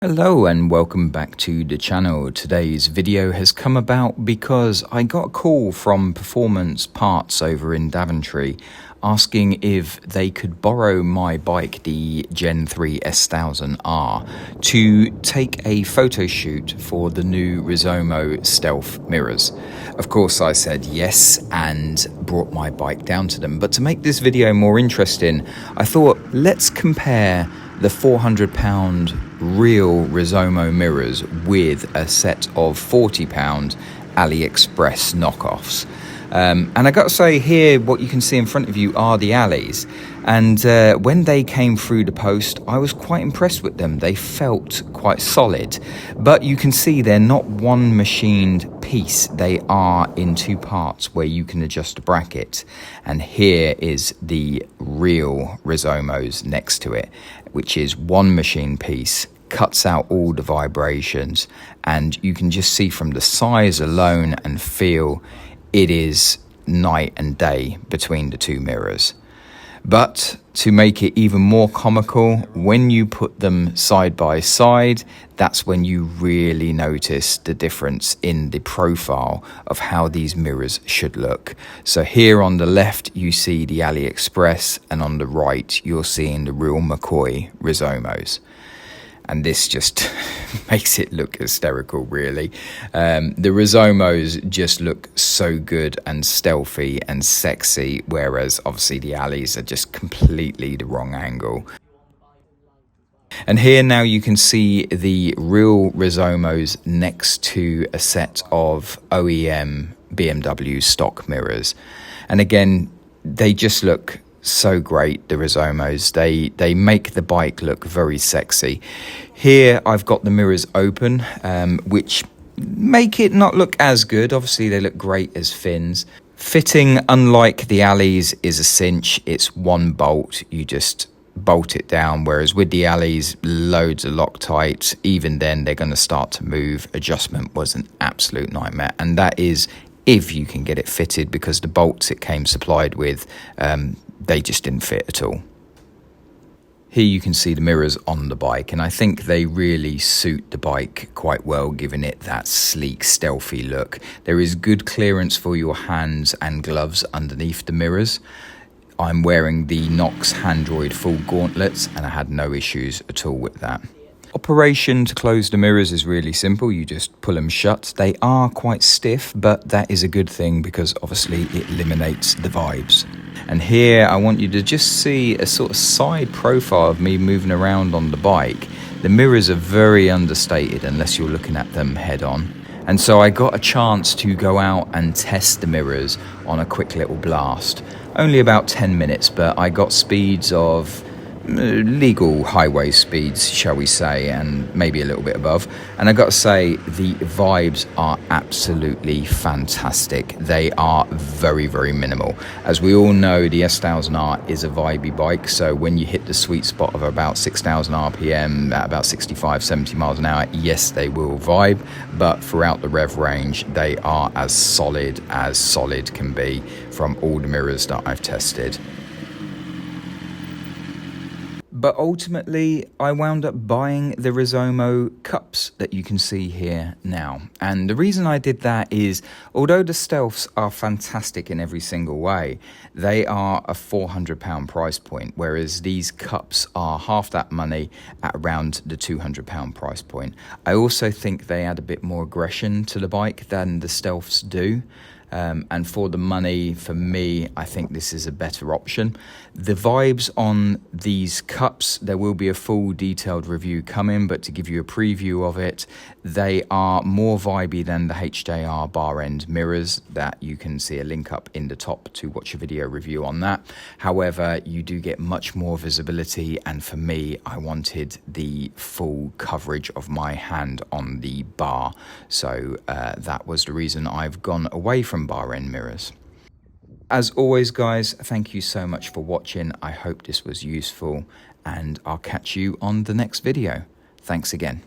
Hello and welcome back to the channel. Today's video has come about because I got a call from Performance Parts over in Daventry asking if they could borrow my bike, the Gen 3 S1000R, to take a photo shoot for the new Rizoma Stealth mirrors. Of course I said yes and brought my bike down to them, but to make this video more interesting I thought let's compare the £400 real Rizoma mirrors with a set of £40 Aliexpress knockoffs. And I got to say here, what you can see in front of you are the Ali's. And when they came through the post, I was quite impressed with them. They felt quite solid. But you can see they're not one machined piece. They are in two parts where you can adjust the bracket. And here is the real Rizomos next to it, which is one machine piece, cuts out all the vibrations, and you can just see from the size alone and feel it is night and day between the two mirrors. But to make it even more comical, when you put them side by side, that's when you really notice the difference in the profile of how these mirrors should look. So here on the left you see the Aliexpress, and on the right you're seeing the real McCoy Rizomos. And this just makes it look hysterical, really. The Rizomos just look so good and stealthy and sexy, whereas obviously the Ali's are just completely the wrong angle. And here now you can see the real Rizomos next to a set of OEM BMW stock mirrors. And again, they just look so great, the Rizomos. They make the bike look very sexy. Here I've got the mirrors open, which make it not look as good. Obviously they look great as fins. Fitting, unlike the Ali's, is a cinch. It's one bolt, you just bolt it down, whereas with the Ali's, loads of Loctite. Even then they're going to start to move. Adjustment was an absolute nightmare, and that is if you can get it fitted, because the bolts it came supplied with, they just didn't fit at all. Here you can see the mirrors on the bike, and I think they really suit the bike quite well, giving it that sleek, stealthy look. There is good clearance for your hands and gloves underneath the mirrors. I'm wearing the Knox Handroid full gauntlets, and I had no issues at all with that. Operation to close the mirrors is really simple. You just pull them shut. They are quite stiff, but that is a good thing because obviously it eliminates the vibes. And here I want you to just see a sort of side profile of me moving around on the bike. The mirrors are very understated unless you're looking at them head on. And so I got a chance to go out and test the mirrors on a quick little blast. Only about 10 minutes, but I got speeds of legal highway speeds, shall we say, and maybe a little bit above. And I got to say, the vibes are absolutely fantastic. They are very, very minimal. As we all know, the S1000R is a vibey bike, so when you hit the sweet spot of about 6,000 RPM at about 65, 70 miles an hour, yes, they will vibe, but throughout the rev range, they are as solid can be from all the mirrors that I've tested. But ultimately, I wound up buying the Rizoma cups that you can see here now. And the reason I did that is, although the Stealths are fantastic in every single way, they are a £400 price point, whereas these cups are half that money at around the £200 price point. I also think they add a bit more aggression to the bike than the Stealths do. And for the money, for me, I think this is a better option. The vibes on these cups, there will be a full detailed review coming, but to give you a preview of it, they are more vibey than the HJR bar end mirrors that you can see a link up in the top to watch a video review on that. However, you do get much more visibility, and for me, I wanted the full coverage of my hand on the bar. So that was the reason I've gone away from bar end mirrors. As always, guys, thank you so much for watching. I hope this was useful, and I'll catch you on the next video. Thanks again.